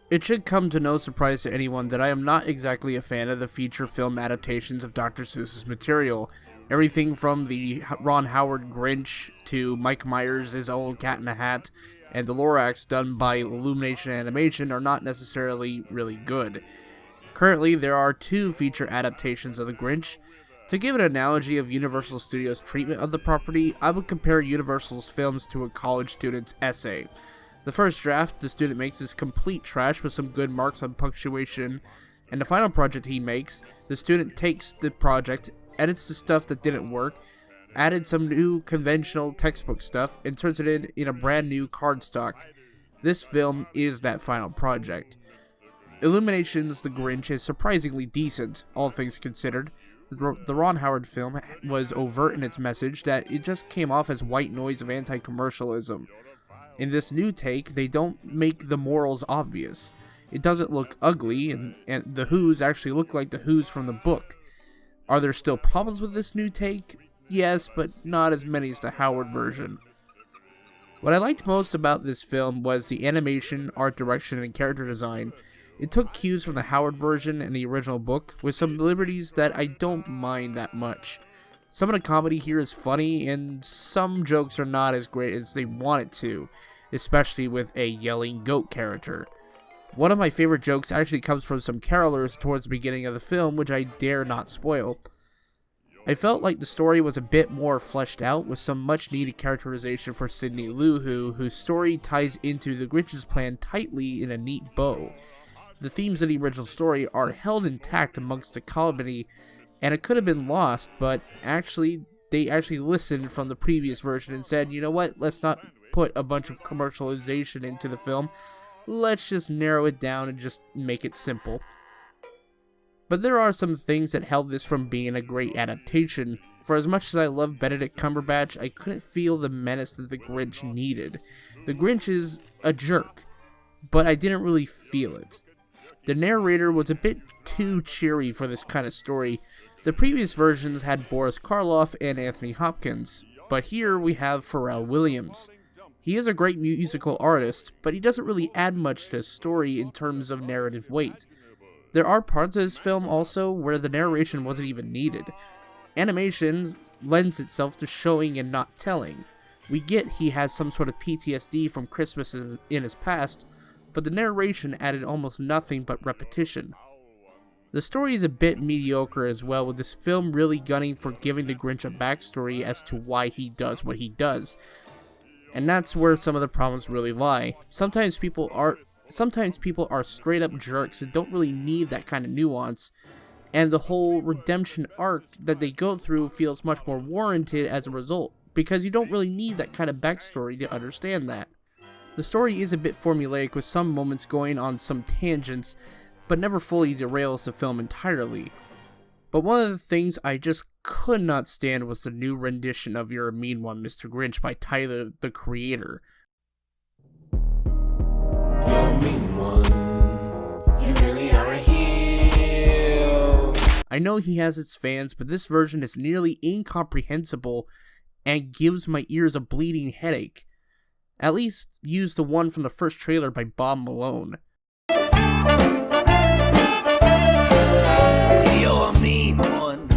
It should come to no surprise to anyone that I am not exactly a fan of the feature film adaptations of Dr. Seuss's material. Everything from the Ron Howard Grinch to Mike Myers' own Cat in a Hat and the Lorax done by Illumination Animation are not necessarily really good. Currently, there are two feature adaptations of the Grinch. To give an analogy of Universal Studios' treatment of the property, I would compare Universal's films to a college student's essay. The first draft the student makes is complete trash with some good marks on punctuation, and the final project he makes, the student takes the project, edits the stuff that didn't work, added some new conventional textbook stuff, and turns it in a brand new cardstock. This film is that final project. Illumination's The Grinch is surprisingly decent, all things considered. The Ron Howard film was overt in its message that it just came off as white noise of anti-commercialism. In this new take, they don't make the morals obvious. It doesn't look ugly, and the Who's actually look like the Who's from the book. Are there still problems with this new take? Yes, but not as many as the Howard version. What I liked most about this film was the animation, art direction, and character design. It took cues from the Howard version and the original book, with some liberties that I don't mind that much. Some of the comedy here is funny, and some jokes are not as great as they want it to, especially with a yelling goat character. One of my favorite jokes actually comes from some carolers towards the beginning of the film, which I dare not spoil. I felt like the story was a bit more fleshed out, with some much needed characterization for Sidney Lou Who, whose story ties into the Grinch's plan tightly in a neat bow. The themes of the original story are held intact amongst the comedy, and it could have been lost, but they actually listened from the previous version and said, you know what, let's not put a bunch of commercialization into the film, let's just narrow it down and just make it simple. But there are some things that held this from being a great adaptation. For as much as I love Benedict Cumberbatch, I couldn't feel the menace that the Grinch needed. The Grinch is a jerk, but I didn't really feel it. The narrator was a bit too cheery for this kind of story. The previous versions had Boris Karloff and Anthony Hopkins, but here we have Pharrell Williams. He is a great musical artist, but he doesn't really add much to the story in terms of narrative weight. There are parts of this film also where the narration wasn't even needed. Animation lends itself to showing and not telling. We get he has some sort of PTSD from Christmas in his past, but the narration added almost nothing but repetition. The story is a bit mediocre as well, with this film really gunning for giving the Grinch a backstory as to why he does what he does. And that's where some of the problems really lie. Sometimes people are straight up jerks and don't really need that kind of nuance, and the whole redemption arc that they go through feels much more warranted as a result, because you don't really need that kind of backstory to understand that. The story is a bit formulaic, with some moments going on some tangents, but never fully derails the film entirely. But one of the things I just could not stand was the new rendition of You're a Mean One, Mr. Grinch by Tyler, the Creator. You're a mean one. You really are a heel. I know he has its fans, but this version is nearly incomprehensible and gives my ears a bleeding headache. At least use the one from the first trailer by Bob Malone. You're a mean one,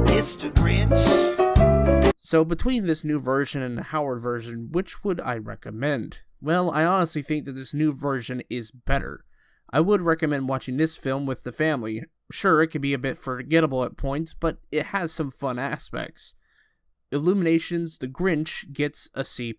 Mr. Grinch. So between this new version and the Howard version, which would I recommend? Well, I honestly think that this new version is better. I would recommend watching this film with the family. Sure, it can be a bit forgettable at points, but it has some fun aspects. Illumination's The Grinch gets a C+.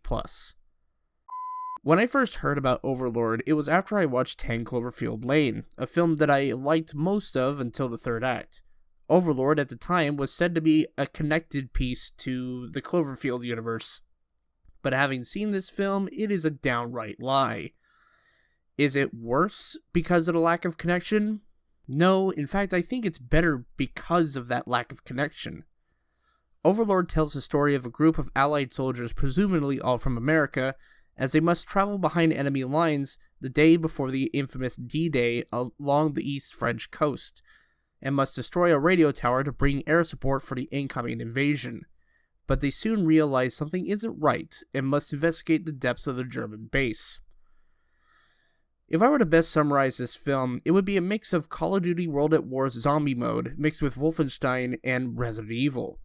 When I first heard about Overlord, it was after I watched 10 Cloverfield Lane, a film that I liked most of until the third act. Overlord at the time was said to be a connected piece to the Cloverfield universe, but having seen this film, it is a downright lie. Is it worse because of the lack of connection? No, in fact I think it's better because of that lack of connection. Overlord tells the story of a group of Allied soldiers, presumably all from America, as they must travel behind enemy lines the day before the infamous D-Day along the East French coast, and must destroy a radio tower to bring air support for the incoming invasion. But they soon realize something isn't right, and must investigate the depths of the German base. If I were to best summarize this film, it would be a mix of Call of Duty World at War's zombie mode mixed with Wolfenstein and Resident Evil.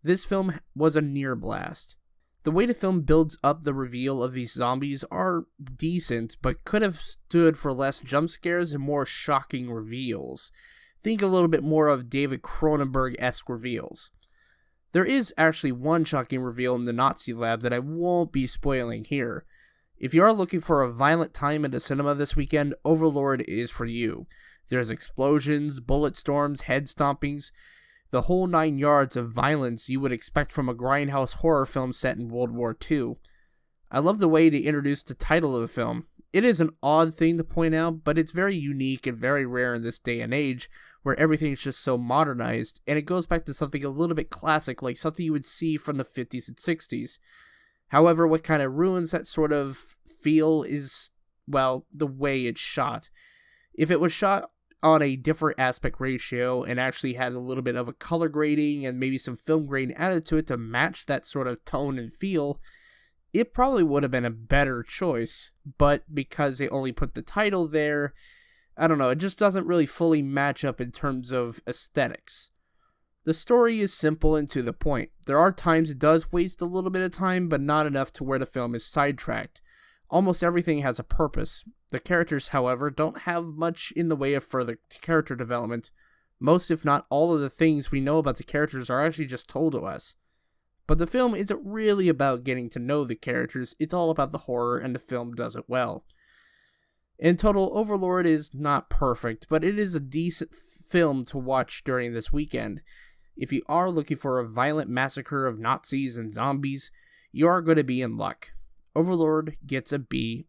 This film was a near blast. The way the film builds up the reveal of these zombies are decent, but could have stood for less jump scares and more shocking reveals. Think a little bit more of David Cronenberg-esque reveals. There is actually one shocking reveal in the Nazi lab that I won't be spoiling here. If you are looking for a violent time in the cinema this weekend, Overlord is for you. There's explosions, bullet storms, head stompings, the whole 9 yards of violence you would expect from a grindhouse horror film set in World War II. I love the way they introduced the title of the film. It is an odd thing to point out, but it's very unique and very rare in this day and age, where everything's just so modernized, and it goes back to something a little bit classic, like something you would see from the 50s and 60s. However, what kind of ruins that sort of feel is, well, the way it's shot. If it was shot on a different aspect ratio and actually had a little bit of a color grading and maybe some film grain added to it to match that sort of tone and feel, it probably would have been a better choice. But because they only put the title there, I don't know, it just doesn't really fully match up in terms of aesthetics. The story is simple and to the point. There are times it does waste a little bit of time, but not enough to where the film is sidetracked. Almost everything has a purpose. The characters, however, don't have much in the way of further character development. Most, if not all, of the things we know about the characters are actually just told to us. But the film isn't really about getting to know the characters, it's all about the horror, and the film does it well. In total, Overlord is not perfect, but it is a decent film to watch during this weekend. If you are looking for a violent massacre of Nazis and zombies, you are going to be in luck. Overlord gets a B-.